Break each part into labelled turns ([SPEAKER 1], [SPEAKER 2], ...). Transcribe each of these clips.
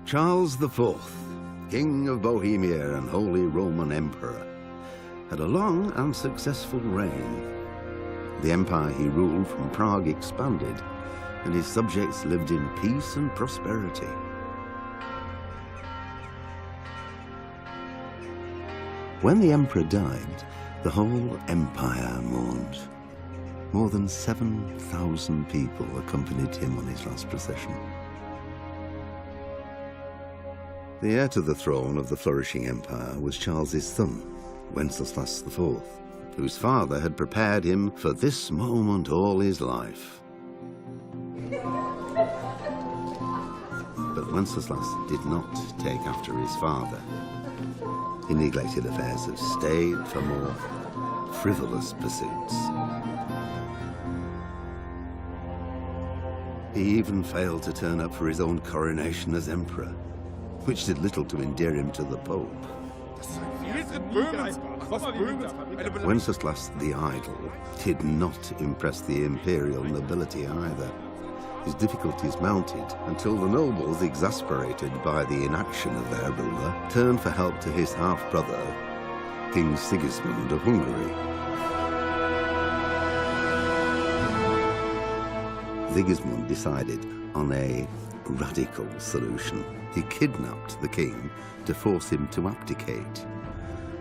[SPEAKER 1] Charles IV, King of Bohemia and Holy Roman Emperor, had a long and successful reign. The empire he ruled from Prague expanded, and his subjects lived in peace and prosperity. When the emperor died, the whole empire mourned. More than 7,000 people accompanied him on his last procession. The heir to the throne of the flourishing empire was Charles's son, Wenceslas IV, whose father had prepared him for this moment all his life. But Wenceslas did not take after his father. He neglected affairs of state for more frivolous pursuits. He even failed to turn up for his own coronation as emperor, which did little to endear him to the Pope. Wenceslas the Idle did not impress the imperial nobility either. His difficulties mounted until the nobles, exasperated by the inaction of their ruler, turned for help to his half-brother, King Sigismund of Hungary. Sigismund decided on a radical solution. He kidnapped the king to force him to abdicate,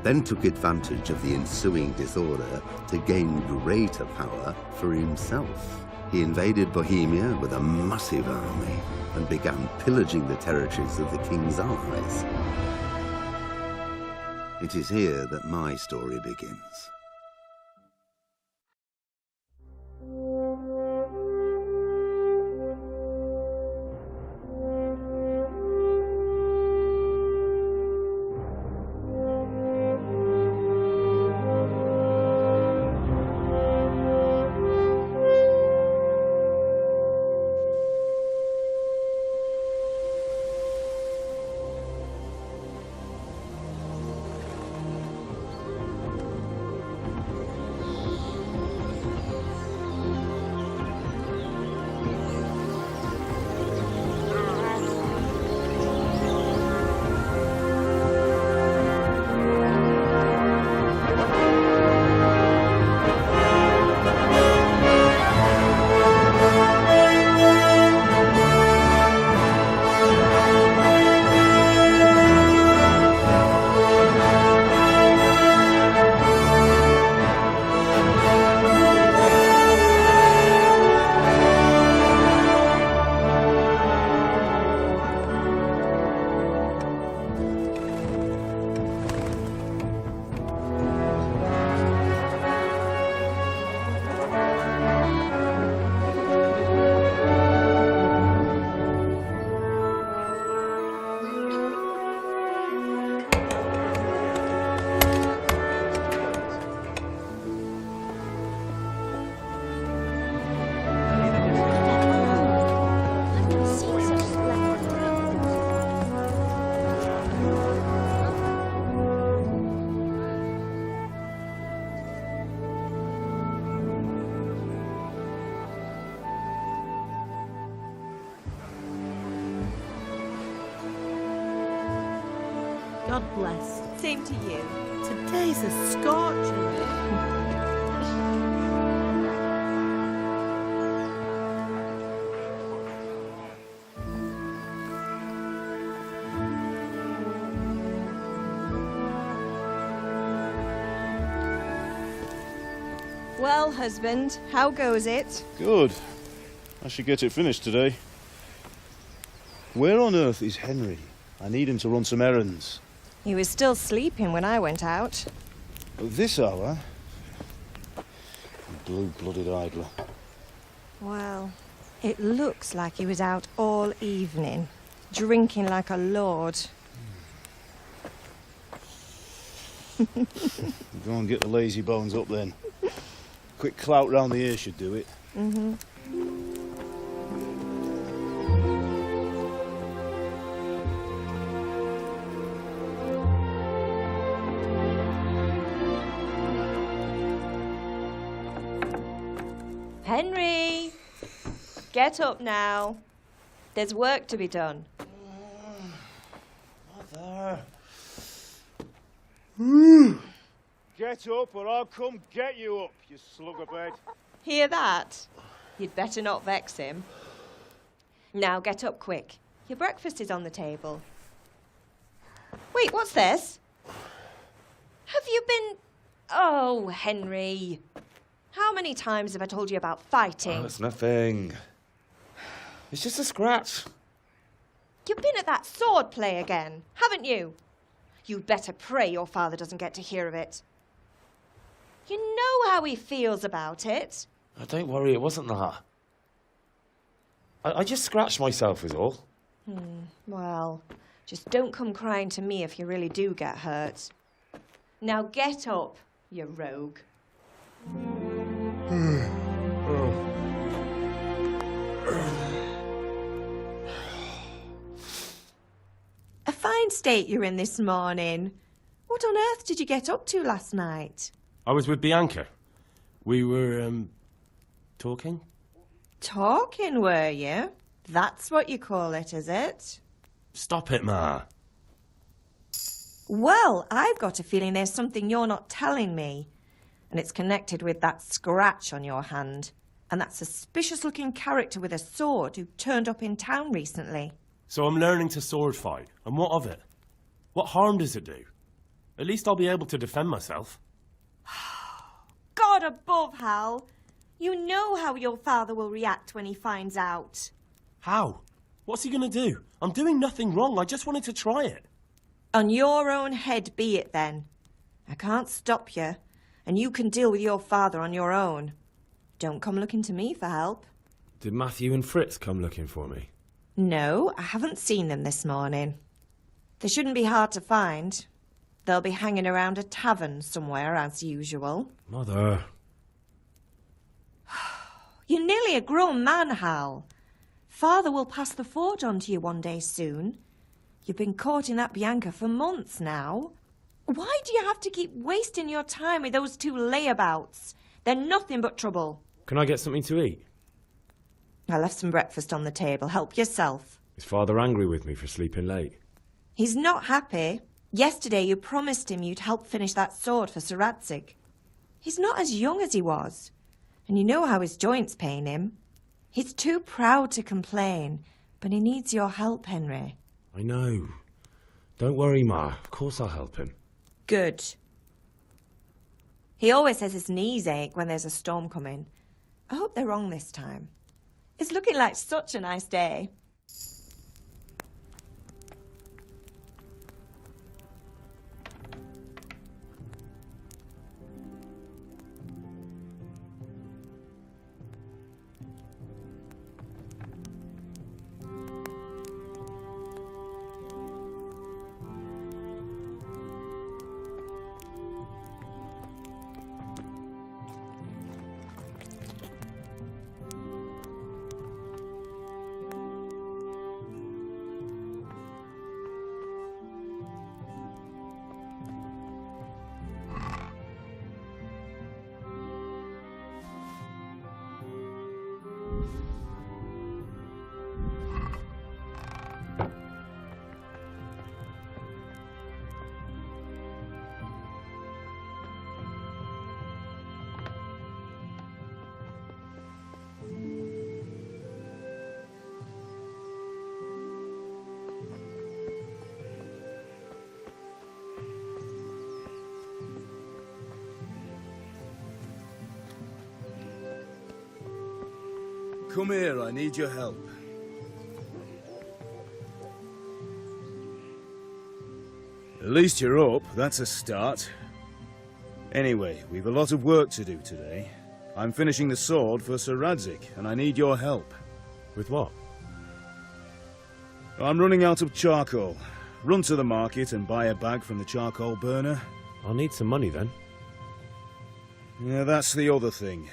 [SPEAKER 1] then took advantage of the ensuing disorder to gain greater power for himself. He invaded Bohemia with a massive army and began pillaging the territories of the king's allies. It is here that my story begins.
[SPEAKER 2] God bless. Same to you. Today's a scorcher.
[SPEAKER 3] Well, husband, how goes it?
[SPEAKER 4] Good. I should get it finished today. Where on earth is Henry? I need him to run some errands.
[SPEAKER 3] He was still sleeping when I went out.
[SPEAKER 4] At this hour? Blue-blooded idler.
[SPEAKER 3] Well, it looks like he was out all evening, drinking like a lord.
[SPEAKER 4] Go and get the lazy bones up then. Quick clout round the ear should do it.
[SPEAKER 3] Mm-hmm. Henry! Get up now. There's work to be done.
[SPEAKER 4] Get up or I'll come get you up, you slugabed.
[SPEAKER 3] Hear that? You'd better not vex him. Now get up quick. Your breakfast is on the table. Wait, what's this? Have you been... Oh, Henry. How many times have I told you about fighting?
[SPEAKER 5] Oh, it's nothing. It's just a scratch.
[SPEAKER 3] You've been at that sword play again, haven't you? You'd better pray your father doesn't get to hear of it. You know how he feels about it.
[SPEAKER 5] Oh, don't worry, it wasn't that. I just scratched myself is all.
[SPEAKER 3] Well, just don't come crying to me if you really do get hurt. Now get up, you rogue. A fine state you're in this morning. What on earth did you get up to last night?
[SPEAKER 6] I was with Bianca. We were, talking?
[SPEAKER 3] Talking, were you? That's what you call it, is it?
[SPEAKER 6] Stop it, Ma.
[SPEAKER 3] Well, I've got a feeling there's something you're not telling me. And it's connected with that scratch on your hand. And that suspicious-looking character with a sword who turned up in town recently.
[SPEAKER 6] So I'm learning to sword fight, and what of it? What harm does it do? At least I'll be able to defend myself.
[SPEAKER 3] God above, Hal. You know how your father will react when he finds out.
[SPEAKER 6] How? What's he gonna do? I'm doing nothing wrong, I just wanted to try it.
[SPEAKER 3] On your own head be it then. I can't stop you, and you can deal with your father on your own. Don't come looking to me for help.
[SPEAKER 6] Did Matthew and Fritz come looking for me?
[SPEAKER 3] No, I haven't seen them this morning. They shouldn't be hard to find. They'll be hanging around a tavern somewhere, as usual.
[SPEAKER 6] Mother.
[SPEAKER 3] You're nearly a grown man, Hal. Father will pass the fort on to you one day soon. You've been courting that Bianca for months now. Why do you have to keep wasting your time with those two layabouts? They're nothing but trouble.
[SPEAKER 6] Can I get something to eat?
[SPEAKER 3] I left some breakfast on the table. Help yourself.
[SPEAKER 6] Is Father angry with me for sleeping late?
[SPEAKER 3] He's not happy. Yesterday you promised him you'd help finish that sword for Sir Radzig. He's not as young as he was. And you know how his joints pain him. He's too proud to complain, but he needs your help, Henry.
[SPEAKER 6] I know. Don't worry, Ma. Of course I'll help him.
[SPEAKER 3] Good. He always says his knees ache when there's a storm coming. I hope they're wrong this time. It's looking like such a nice day.
[SPEAKER 4] Come here, I need your help. At least you're up, that's a start. Anyway, we've a lot of work to do today. I'm finishing the sword for Sir Radzig, and I need your help.
[SPEAKER 6] With what?
[SPEAKER 4] I'm running out of charcoal. Run to the market and buy a bag from the charcoal burner.
[SPEAKER 6] I'll need some money then.
[SPEAKER 4] Yeah, that's the other thing.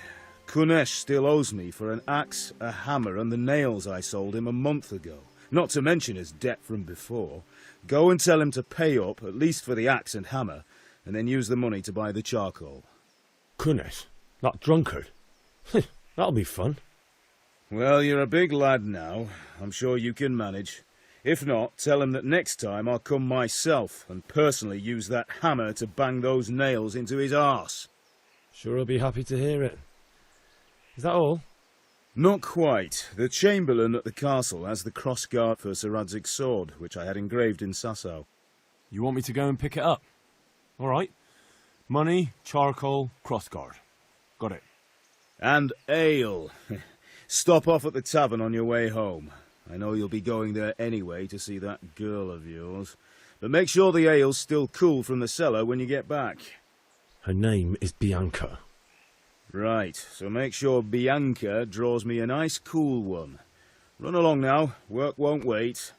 [SPEAKER 4] Kunesh still owes me for an axe, a hammer, and the nails I sold him a month ago. Not to mention his debt from before. Go and tell him to pay up, at least for the axe and hammer, and then use the money to buy the charcoal.
[SPEAKER 6] Kunesh? That drunkard? That'll be fun.
[SPEAKER 4] Well, you're a big lad now. I'm sure you can manage. If not, tell him that next time I'll come myself and personally use that hammer to bang those nails into his arse.
[SPEAKER 5] Sure, I'll be happy to hear it. Is that all?
[SPEAKER 4] Not quite. The Chamberlain at the castle has the crossguard for Sir Radzig's sword, which I had engraved in Sasau.
[SPEAKER 6] You want me to go and pick it up? All right. Money, charcoal, crossguard. Got it.
[SPEAKER 4] And ale. Stop off at the tavern on your way home. I know you'll be going there anyway to see that girl of yours. But make sure the ale's still cool from the cellar when you get back.
[SPEAKER 6] Her name is Bianca.
[SPEAKER 4] Right, so make sure Bianca draws me a nice cool one. Run along now, work won't wait.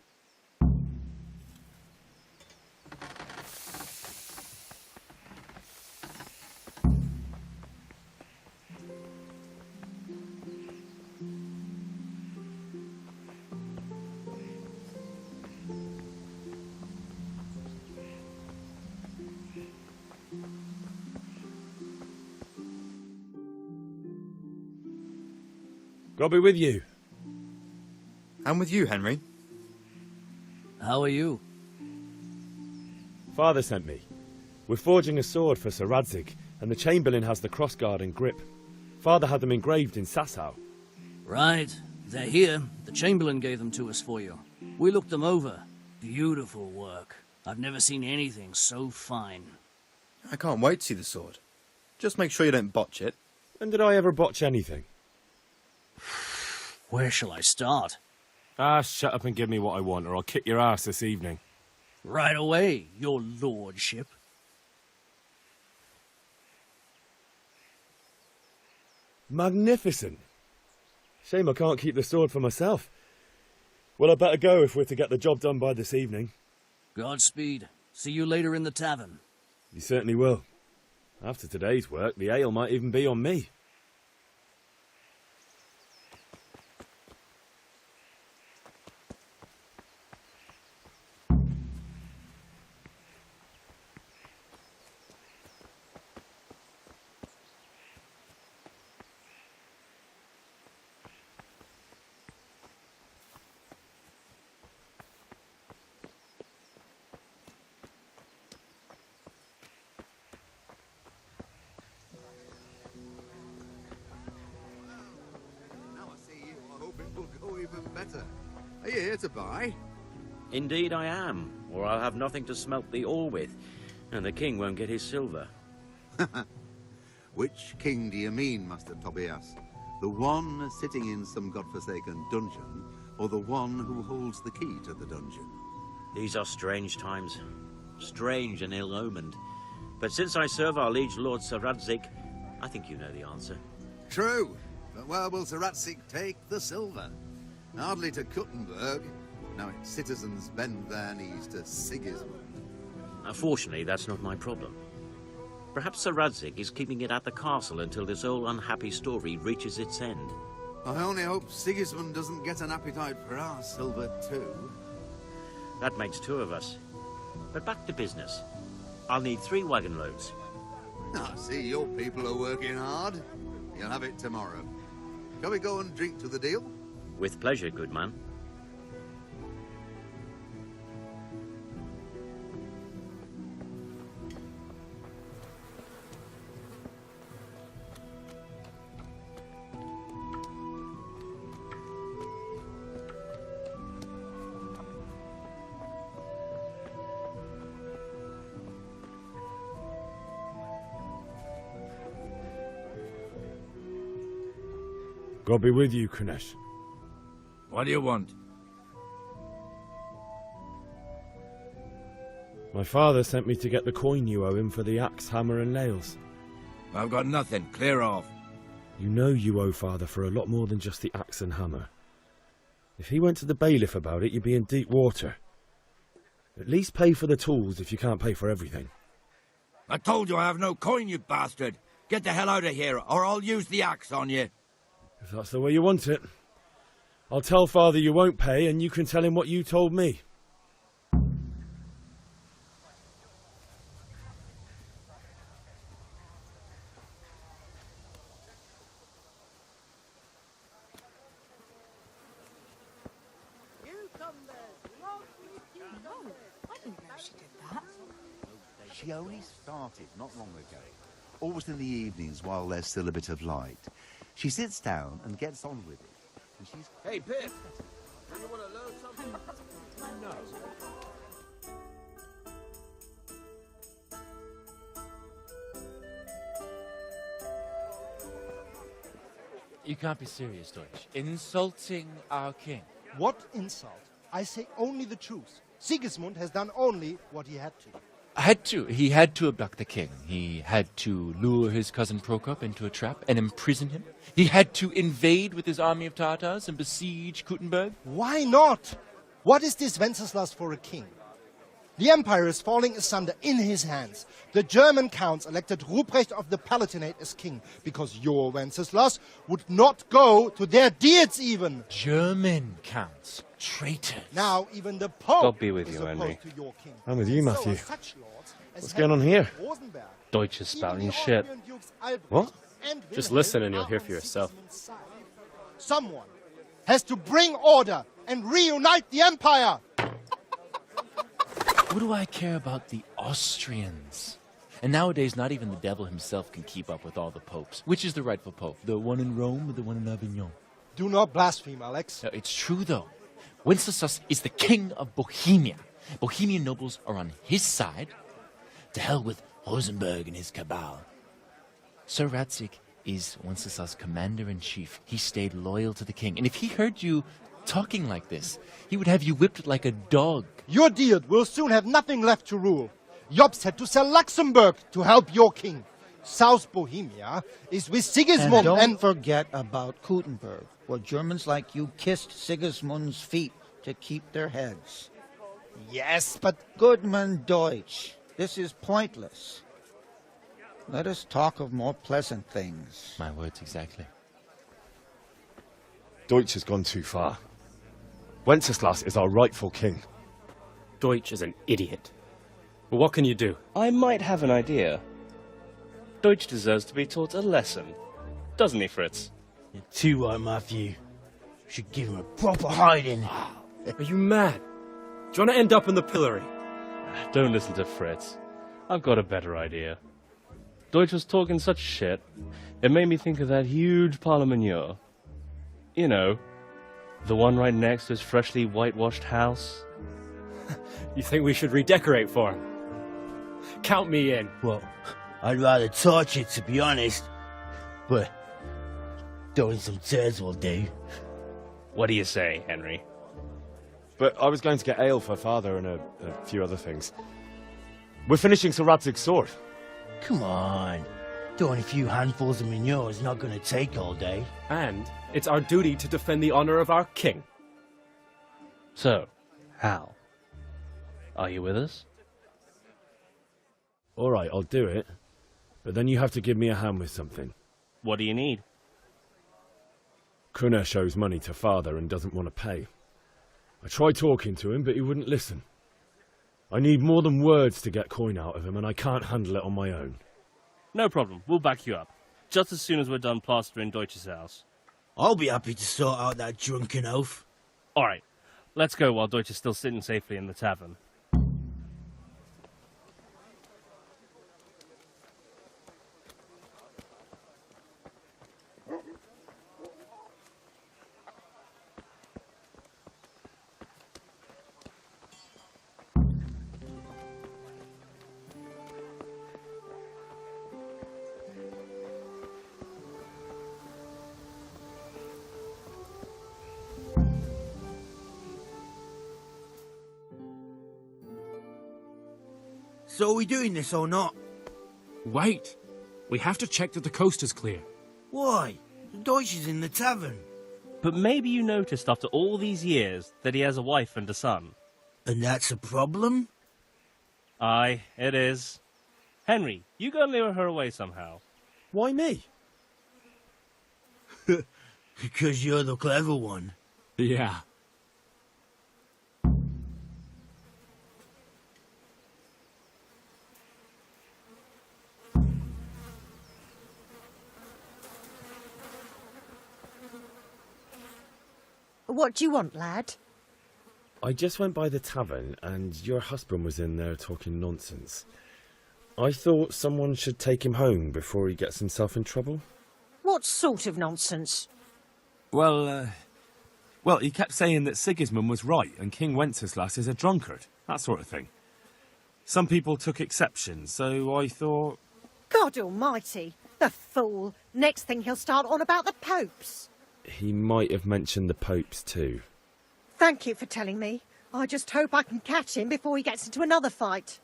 [SPEAKER 5] I'll be with you.
[SPEAKER 7] I'm with you, Henry.
[SPEAKER 8] How are you?
[SPEAKER 5] Father sent me. We're forging a sword for Sir Radzig, and the Chamberlain has the crossguard and grip. Father had them engraved in Sasau.
[SPEAKER 8] Right. They're here. The Chamberlain gave them to us for you. We looked them over. Beautiful work. I've never seen anything so fine.
[SPEAKER 7] I can't wait to see the sword. Just make sure you don't botch it.
[SPEAKER 5] When did I ever botch anything?
[SPEAKER 8] Where shall I start?
[SPEAKER 6] Ah, shut up and give me what I want, or I'll kick your ass this evening.
[SPEAKER 8] Right away, your lordship.
[SPEAKER 5] Magnificent. Shame I can't keep the sword for myself. Well, I better go if we're to get the job done by this evening.
[SPEAKER 8] Godspeed. See you later in the tavern.
[SPEAKER 5] You certainly will. After today's work, the ale might even be on me.
[SPEAKER 1] Better. Are you here to buy?
[SPEAKER 9] Indeed I am, or I'll have nothing to smelt the ore with, and the king won't get his silver.
[SPEAKER 1] Which king do you mean, Master Tobias? The one sitting in some godforsaken dungeon, or the one who holds the key to the dungeon?
[SPEAKER 9] These are strange times, strange and ill-omened. But since I serve our liege lord Sir Radzig, I think you know the answer.
[SPEAKER 1] True, but where will Sir Radzig take the silver? Hardly to Kuttenberg. Now its citizens bend their knees to Sigismund.
[SPEAKER 9] Unfortunately, that's not my problem. Perhaps Sir Radzig is keeping it at the castle until this old unhappy story reaches its end.
[SPEAKER 1] I only hope Sigismund doesn't get an appetite for our silver too.
[SPEAKER 9] That makes two of us. But back to business. I'll need 3 wagon loads.
[SPEAKER 1] I see your people are working hard. You'll have it tomorrow. Shall we go and drink to the deal?
[SPEAKER 9] With pleasure, good man.
[SPEAKER 5] God be with you, Kunesh.
[SPEAKER 10] What do you want?
[SPEAKER 5] My father sent me to get the coin you owe him for the axe, hammer and nails.
[SPEAKER 10] I've got nothing. Clear off.
[SPEAKER 5] You know you owe father for a lot more than just the axe and hammer. If he went to the bailiff about it, you'd be in deep water. At least pay for the tools if you can't pay for everything.
[SPEAKER 10] I told you I have no coin, you bastard. Get the hell out of here, or I'll use the axe on you.
[SPEAKER 5] If that's the way you want it. I'll tell father you won't pay, and you can tell him what you told me.
[SPEAKER 2] You come there,
[SPEAKER 11] She only started not long ago, always in the evenings while there's still a bit of light. She sits down and gets on with it. And she's...
[SPEAKER 10] Hey, Pip! You want to learn something? No.
[SPEAKER 12] You can't be serious, Deutsch. Insulting our king.
[SPEAKER 13] What insult? I say only the truth. Sigismund has done only what he had to.
[SPEAKER 12] He had to abduct the king. He had to lure his cousin Prokop into a trap and imprison him. He had to invade with his army of Tartars and besiege Kuttenberg.
[SPEAKER 13] Why not? What is this Wenceslas for a king? The empire is falling asunder in his hands. The German counts elected Ruprecht of the Palatinate as king because your Wenceslas would not go to their deeds even.
[SPEAKER 12] German counts. Traitors.
[SPEAKER 13] Now even the Pope
[SPEAKER 14] God be with
[SPEAKER 13] is
[SPEAKER 14] you, Henry.
[SPEAKER 13] opposed to your king.
[SPEAKER 5] I'm with you,
[SPEAKER 13] So
[SPEAKER 5] Matthew.
[SPEAKER 13] are such lords as
[SPEAKER 5] What's going on
[SPEAKER 13] Henry
[SPEAKER 5] here?
[SPEAKER 13] Rosenberg.
[SPEAKER 14] Deutsch is
[SPEAKER 13] Even
[SPEAKER 14] spouting
[SPEAKER 13] the
[SPEAKER 14] shit.
[SPEAKER 13] Austrian Dukes Albrecht
[SPEAKER 5] What?
[SPEAKER 13] and
[SPEAKER 14] Just
[SPEAKER 13] Wilhelm
[SPEAKER 14] listen and you'll
[SPEAKER 13] are
[SPEAKER 14] hear
[SPEAKER 13] on
[SPEAKER 14] for yourself.
[SPEAKER 13] Sigismund's side. Someone has to bring order and reunite the empire.
[SPEAKER 12] What do I care about the Austrians? And nowadays, not even the devil himself can keep up with all the popes. Which is the rightful pope? The one in Rome or the one in Avignon?
[SPEAKER 13] Do not blaspheme, Alex.
[SPEAKER 12] No, it's true, though. Wenceslas is the king of Bohemia. Bohemian nobles are on his side. To hell with Rosenberg and his cabal. Sir Radzig is Wenceslas' commander-in-chief. He stayed loyal to the king. And if he heard you talking like this, he would have you whipped like a dog.
[SPEAKER 13] Your Diet will soon have nothing left to rule. Jobst had to sell Luxembourg to help your king. South Bohemia is with Sigismund
[SPEAKER 15] And don't forget about Kuttenberg, where Germans like you kissed Sigismund's feet to keep their heads.
[SPEAKER 13] Yes, but...
[SPEAKER 15] Goodman Deutsch, this is pointless. Let us talk of more pleasant things.
[SPEAKER 12] My words exactly.
[SPEAKER 5] Deutsch has gone too far. Wenceslas is our rightful king.
[SPEAKER 14] Deutsch is an idiot. But what can you do? I might have an idea. Deutsch deserves to be taught a lesson. Doesn't he, Fritz?
[SPEAKER 16] You're too right, Matthew. Should give him a proper hiding.
[SPEAKER 14] Are you mad? Do you want to end up in the pillory? Don't listen to Fritz. I've got a better idea. Deutsch was talking such shit, it made me think of that huge parliament. You know, the one right next to his freshly whitewashed house. You think we should redecorate for him? Count me in.
[SPEAKER 16] Well, I'd rather torch it, to be honest. But throwing some turds will do.
[SPEAKER 14] What do you say, Henry?
[SPEAKER 5] But I was going to get ale for father and a few other things. We're finishing Sir Radzig's sword.
[SPEAKER 16] Come on. Throwing a few handfuls of manure is not going to take all day.
[SPEAKER 14] And it's our duty to defend the honor of our king. So, Hal, are you with us?
[SPEAKER 5] All right, I'll do it. But then you have to give me a hand with something.
[SPEAKER 14] What do you need?
[SPEAKER 5] Kunesh owes money to father and doesn't want to pay. I tried talking to him, but he wouldn't listen. I need more than words to get coin out of him, and I can't handle it on my own.
[SPEAKER 14] No problem. We'll back you up. Just as soon as we're done plastering Deutsch's house.
[SPEAKER 16] I'll be happy to sort out that drunken oaf.
[SPEAKER 14] All right. Let's go while Deutsch is still sitting safely in the tavern.
[SPEAKER 10] So are we doing this or not?
[SPEAKER 6] Wait. We have to check that the coast is clear.
[SPEAKER 10] Why? The Deutsch is in the tavern.
[SPEAKER 14] But maybe you noticed after all these years that he has a wife and a son.
[SPEAKER 10] And that's a problem?
[SPEAKER 14] Aye, it is. Henry, you go and lure her away somehow.
[SPEAKER 5] Why me?
[SPEAKER 16] Because you're the clever one.
[SPEAKER 6] Yeah.
[SPEAKER 2] What do you want, lad?
[SPEAKER 5] I just went by the tavern, and your husband was in there talking nonsense. I thought someone should take him home before he gets himself in trouble.
[SPEAKER 2] What sort of nonsense?
[SPEAKER 17] Well, he kept saying that Sigismund was right and King Wenceslas is a drunkard, that sort of thing. Some people took exception, so I thought...
[SPEAKER 2] God almighty, the fool. Next thing he'll start on about the popes.
[SPEAKER 5] He might have mentioned the popes too.
[SPEAKER 2] Thank you for telling me. I just hope I can catch him before he gets into another fight.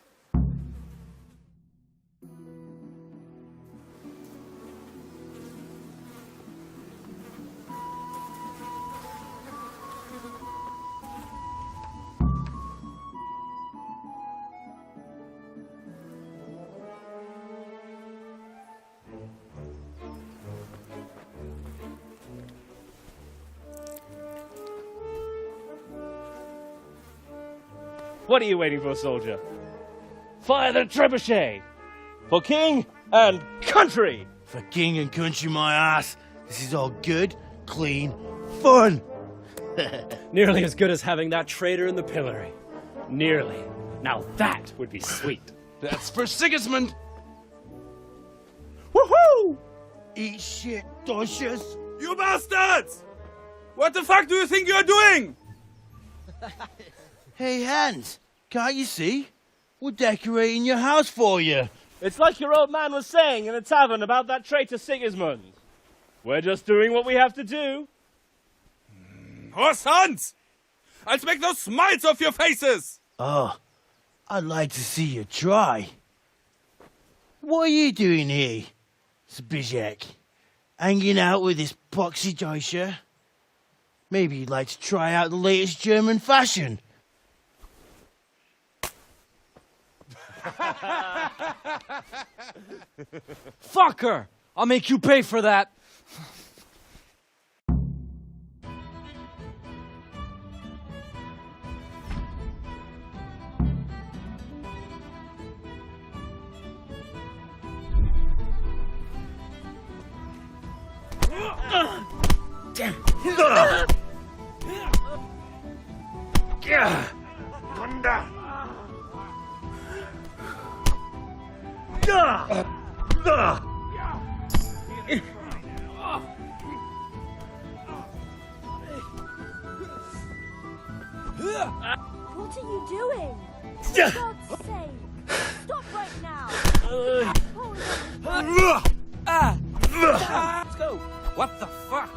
[SPEAKER 14] What are you waiting for, soldier? Fire the trebuchet! For king and country!
[SPEAKER 16] For king and country, my ass. This is all good, clean, fun.
[SPEAKER 14] Nearly as good as having that traitor in the pillory. Nearly. Now that would be sweet.
[SPEAKER 10] That's for Sigismund!
[SPEAKER 14] Woohoo!
[SPEAKER 16] Eat shit, Docious.
[SPEAKER 10] You bastards! What the fuck do you think you're doing?
[SPEAKER 16] Hey, Hans, can't you see? We're decorating your house for you.
[SPEAKER 14] It's like your old man was saying in the tavern about that traitor Sigismund. We're just doing what we have to do.
[SPEAKER 10] Oh, sons! I'll make those smiles off your faces!
[SPEAKER 16] Oh, I'd like to see you try. What are you doing here, Zbyszek? Hanging out with this poxy Deutscher? Maybe you'd like to try out the latest German fashion.
[SPEAKER 8] Fucker! I'll make you pay for that.
[SPEAKER 18] What are you doing? For God's sake! Stop right now!
[SPEAKER 10] Let's go! What the fuck?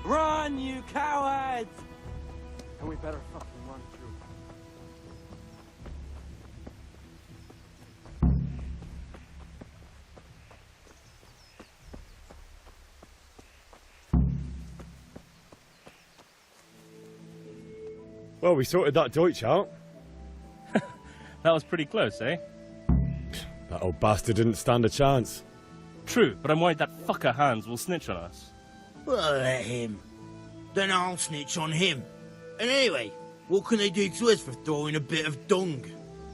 [SPEAKER 10] Run, you cowards! And we better fucking run through.
[SPEAKER 5] Well, we sorted that Deutsch out.
[SPEAKER 14] That was pretty close, eh?
[SPEAKER 5] That old bastard didn't stand a chance.
[SPEAKER 14] True, but I'm worried that fucker Hans will snitch on us.
[SPEAKER 16] Well, let him. Then I'll snitch on him. And anyway, what can they do to us for throwing a bit of dung?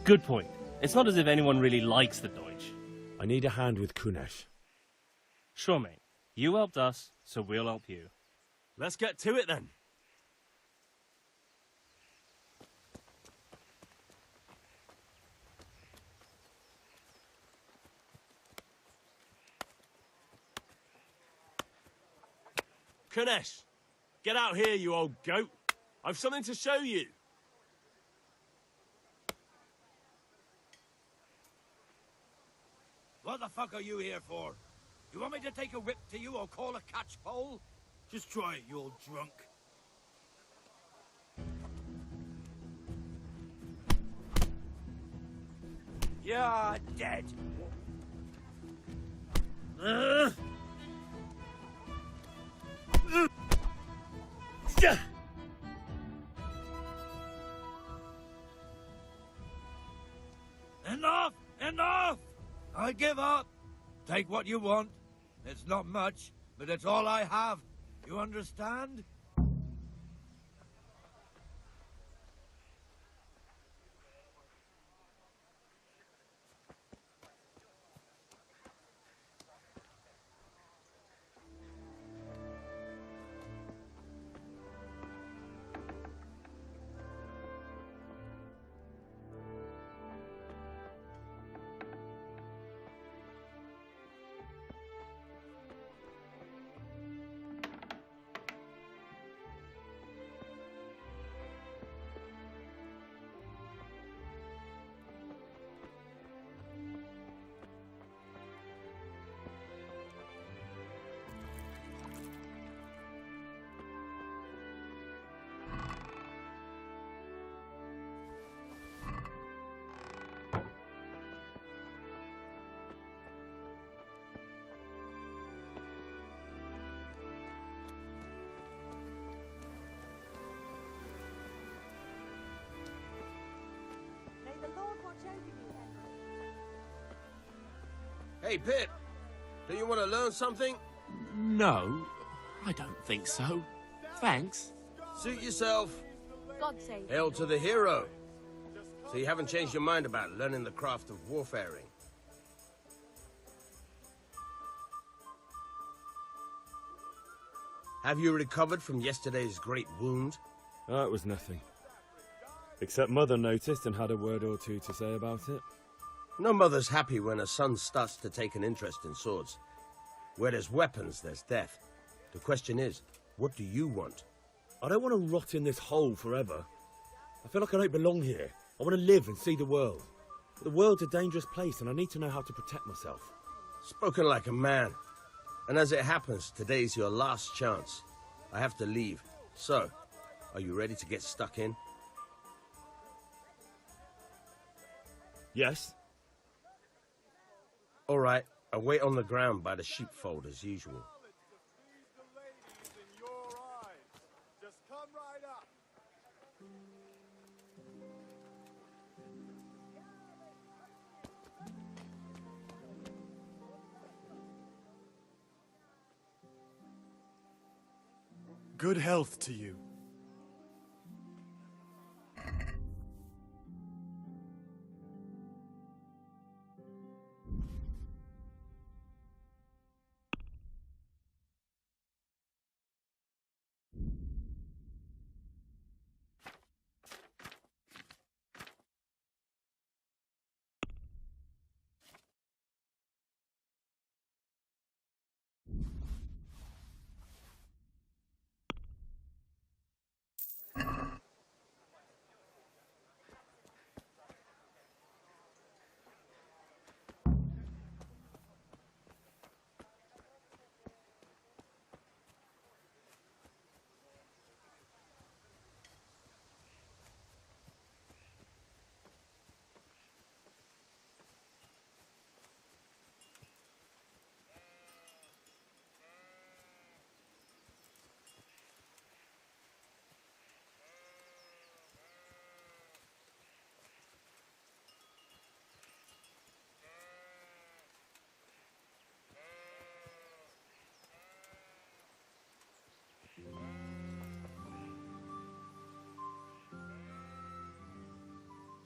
[SPEAKER 14] Good point. It's not as if anyone really likes the Deutsch.
[SPEAKER 5] I need a hand with Kunesh.
[SPEAKER 14] Sure, mate. You helped us, so we'll help you.
[SPEAKER 17] Let's get to it then. Kunesh, get out here, you old goat. I've something to show you.
[SPEAKER 10] What the fuck are you here for? You want me to take a whip to you or call a catchpole? Just try it, you old drunk. You're dead. Enough! Enough! I give up. Take what you want. It's not much, but it's all I have. You understand?
[SPEAKER 19] Hey, Pip. Do you want to learn something?
[SPEAKER 17] No, I don't think so. Thanks.
[SPEAKER 19] Suit yourself.
[SPEAKER 18] God save.
[SPEAKER 19] Hail to the hero. So you haven't changed your mind about learning the craft of warfaring? Have you recovered from yesterday's great wound?
[SPEAKER 5] Oh, it was nothing. Except Mother noticed and had a word or two to say about it.
[SPEAKER 19] No mother's happy when her son starts to take an interest in swords. Where there's weapons, there's death. The question is, what do you want?
[SPEAKER 5] I don't want to rot in this hole forever. I feel like I don't belong here. I want to live and see the world. But the world's a dangerous place and I need to know how to protect myself.
[SPEAKER 19] Spoken like a man. And as it happens, today's your last chance. I have to leave. So, are you ready to get stuck in?
[SPEAKER 5] Yes.
[SPEAKER 19] All right, I'll wait on the ground by the sheepfold as usual.
[SPEAKER 20] Good health to you.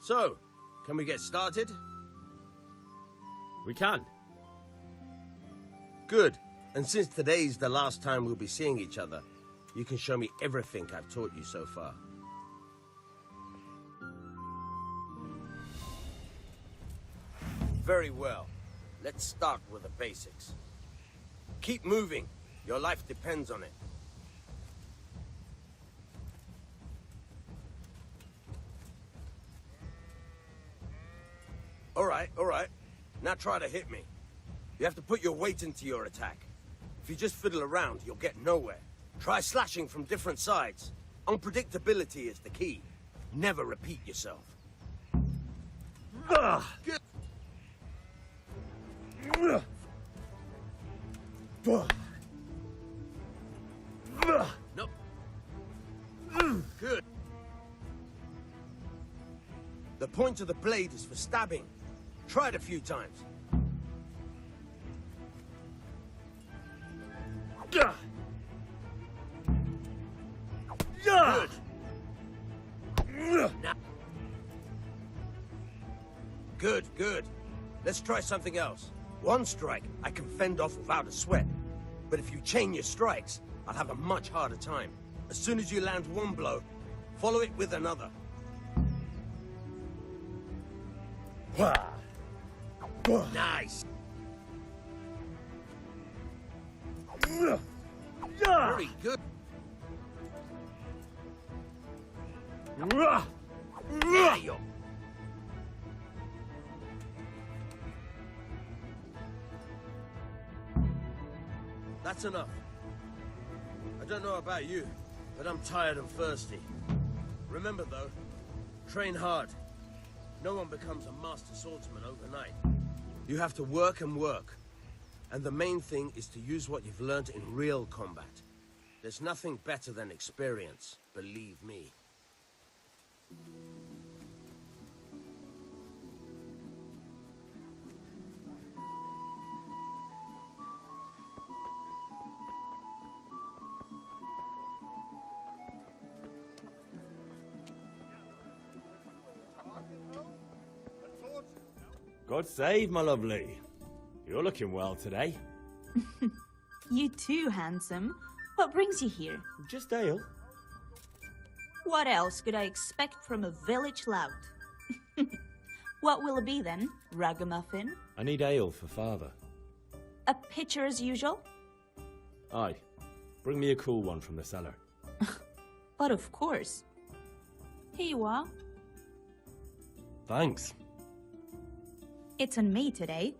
[SPEAKER 19] So, can we get started?
[SPEAKER 5] We can.
[SPEAKER 19] Good. And since today's the last time we'll be seeing each other, you can show me everything I've taught you so far. Very well. Let's start with the basics. Keep moving. Your life depends on it. All right. Now try to hit me. You have to put your weight into your attack. If you just fiddle around, you'll get nowhere. Try slashing from different sides. Unpredictability is the key. Never repeat yourself. Good. Nope. Good. The point of the blade is for stabbing. Try it a few times. Good. Now. Good. Let's try something else. One strike, I can fend off without a sweat. But if you chain your strikes, I'll have a much harder time. As soon as you land one blow, follow it with another. Nice. Very good. There you go. That's enough. I don't know about you, but I'm tired and thirsty. Remember though, train hard. No one becomes a master swordsman overnight. You have to work and work. And the main thing is to use what you've learned in real combat. There's nothing better than experience, believe me.
[SPEAKER 6] God save, my lovely. You're looking well today.
[SPEAKER 21] You too, handsome. What brings you here?
[SPEAKER 6] Just ale.
[SPEAKER 21] What else could I expect from a village lout? What will it be then? Ragamuffin?
[SPEAKER 6] I need ale for father.
[SPEAKER 21] A pitcher as usual?
[SPEAKER 6] Aye. Bring me a cool one from the cellar.
[SPEAKER 21] But of course. Here you are.
[SPEAKER 6] Thanks.
[SPEAKER 21] It's on me today.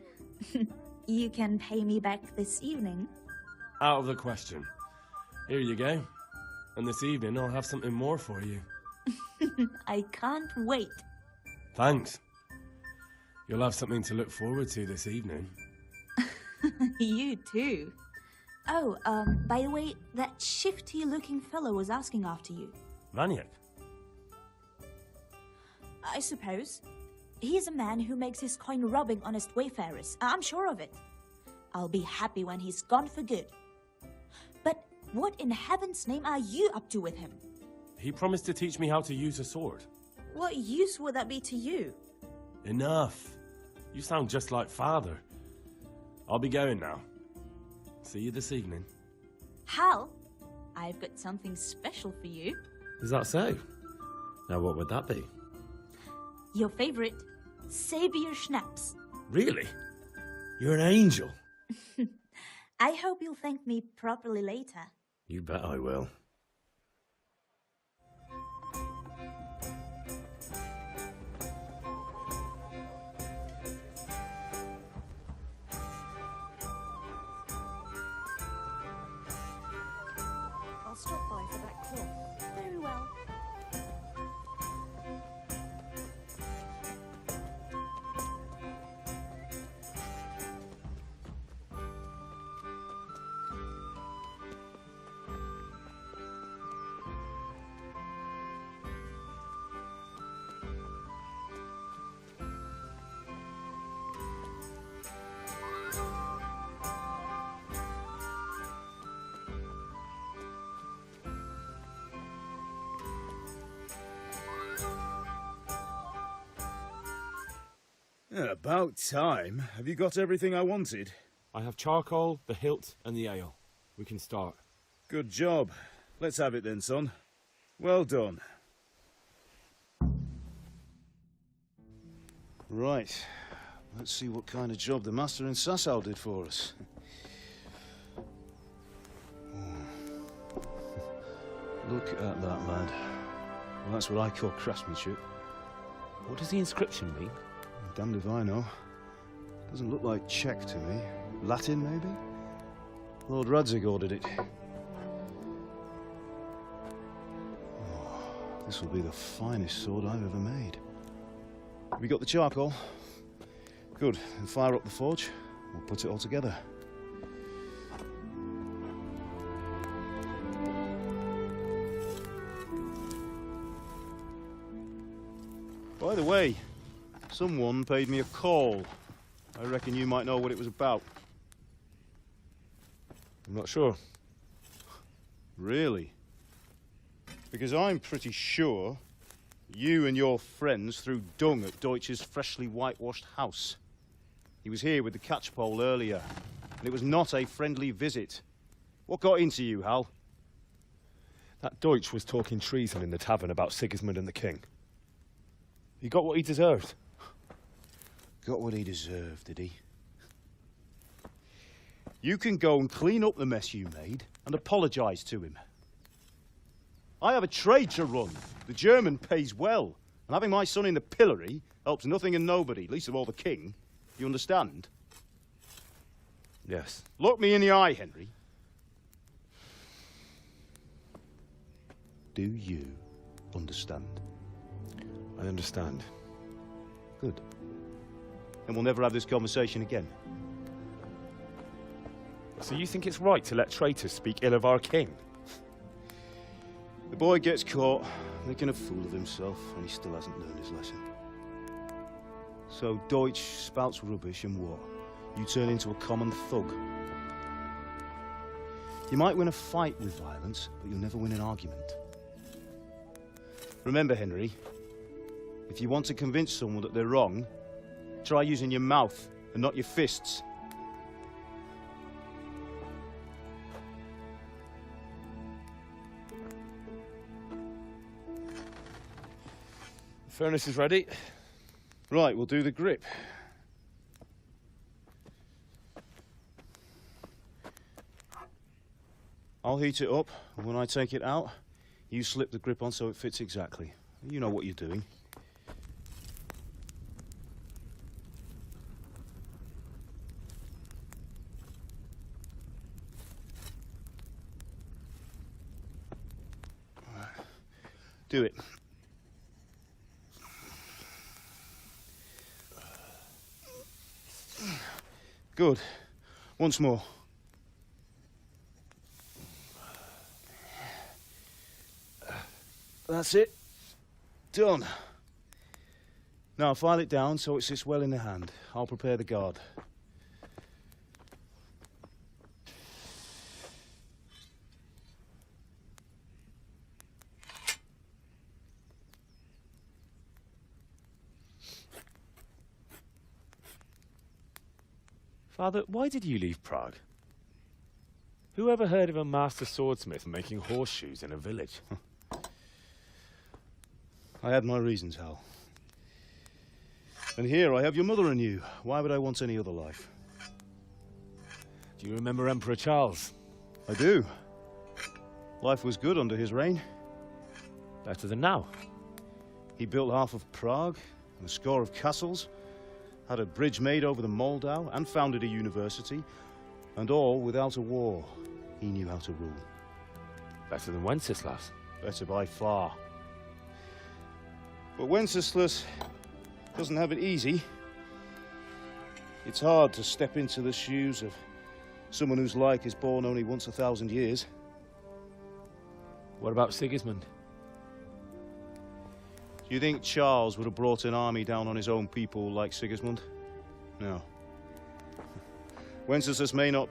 [SPEAKER 21] You can pay me back this evening.
[SPEAKER 6] Out of the question. Here you go. And this evening I'll have something more for you.
[SPEAKER 21] I can't wait.
[SPEAKER 6] Thanks. You'll have something to look forward to this evening.
[SPEAKER 21] You too. Oh, by the way, that shifty-looking fellow was asking after you.
[SPEAKER 6] Vaniak?
[SPEAKER 21] I suppose. He's a man who makes his coin robbing honest wayfarers. I'm sure of it. I'll be happy when he's gone for good. But what in heaven's name are you up to with him?
[SPEAKER 6] He promised to teach me how to use a sword.
[SPEAKER 21] What use would that be to you?
[SPEAKER 6] Enough. You sound just like father. I'll be going now. See you this evening.
[SPEAKER 21] Hal, I've got something special for you.
[SPEAKER 5] Is that so? Now what would that be?
[SPEAKER 21] Your favorite, Savior Schnapps.
[SPEAKER 5] Really? You're an angel.
[SPEAKER 21] I hope you'll thank me properly later.
[SPEAKER 5] You bet I will.
[SPEAKER 2] I'll stop by for that cloth.
[SPEAKER 21] Very well.
[SPEAKER 4] About time. Have you got everything I wanted?
[SPEAKER 6] I have charcoal, the hilt, and the ale. We can start.
[SPEAKER 4] Good job. Let's have it then, son. Well done. Right. Let's see what kind of job the master in Sasau did for us. Look at that, lad. Well, that's what I call craftsmanship.
[SPEAKER 5] What does the inscription mean?
[SPEAKER 4] Damned if I know. Doesn't look like Czech to me. Latin, maybe? Lord Radzig ordered it. Oh, this will be the finest sword I've ever made. Have you got the charcoal? Good. Then fire up the forge. We'll put it all together. By the way, someone paid me a call. I reckon you might know what it was about.
[SPEAKER 5] I'm not sure.
[SPEAKER 4] Really? Because I'm pretty sure you and your friends threw dung at Deutsch's freshly whitewashed house. He was here with the catchpole earlier, and it was not a friendly visit. What got into you, Hal?
[SPEAKER 5] That Deutsch was talking treason in the tavern about Sigismund and the king. He got what he deserved.
[SPEAKER 4] Got what he deserved, did he? You can go and clean up the mess you made and apologise to him. I have a trade to run. The German pays well, and having my son in the pillory helps nothing and nobody, least of all the king. You understand?
[SPEAKER 5] Yes.
[SPEAKER 4] Look me in the eye, Henry. Do you understand?
[SPEAKER 5] I understand.
[SPEAKER 4] Good. And we'll never have this conversation again.
[SPEAKER 5] So you think it's right to let traitors speak ill of our king?
[SPEAKER 4] The boy gets caught, making a fool of himself, and he still hasn't learned his lesson. So Deutsch spouts rubbish, and what? You turn into a common thug. You might win a fight with violence, but you'll never win an argument. Remember, Henry, if you want to convince someone that they're wrong, Try using your mouth and not your fists.
[SPEAKER 14] The furnace is ready.
[SPEAKER 4] Right, we'll do the grip. I'll heat it up, and when I take it out, you slip the grip on so it fits exactly. You know what you're doing. All right. Do it. Good. Once more. That's it. Done. Now file it down so it sits well in the hand. I'll prepare the guard.
[SPEAKER 14] Father, why did you leave Prague? Who ever heard of a master swordsmith making horseshoes in a village?
[SPEAKER 4] I had my reasons, Hal. And here I have your mother and you. Why would I want any other life?
[SPEAKER 14] Do you remember Emperor Charles?
[SPEAKER 4] I do. Life was good under his reign.
[SPEAKER 14] Better than now.
[SPEAKER 4] He built half of Prague and a score of castles, had a bridge made over the Moldau, and founded a university, and all without a war. He knew how to rule.
[SPEAKER 14] Better than Wenceslas.
[SPEAKER 4] Better by far. But Wenceslas doesn't have it easy. It's hard to step into the shoes of someone whose like is born only once 1,000 years.
[SPEAKER 14] What about Sigismund?
[SPEAKER 4] Do you think Charles would have brought an army down on his own people like Sigismund? No. Wenceslas may not be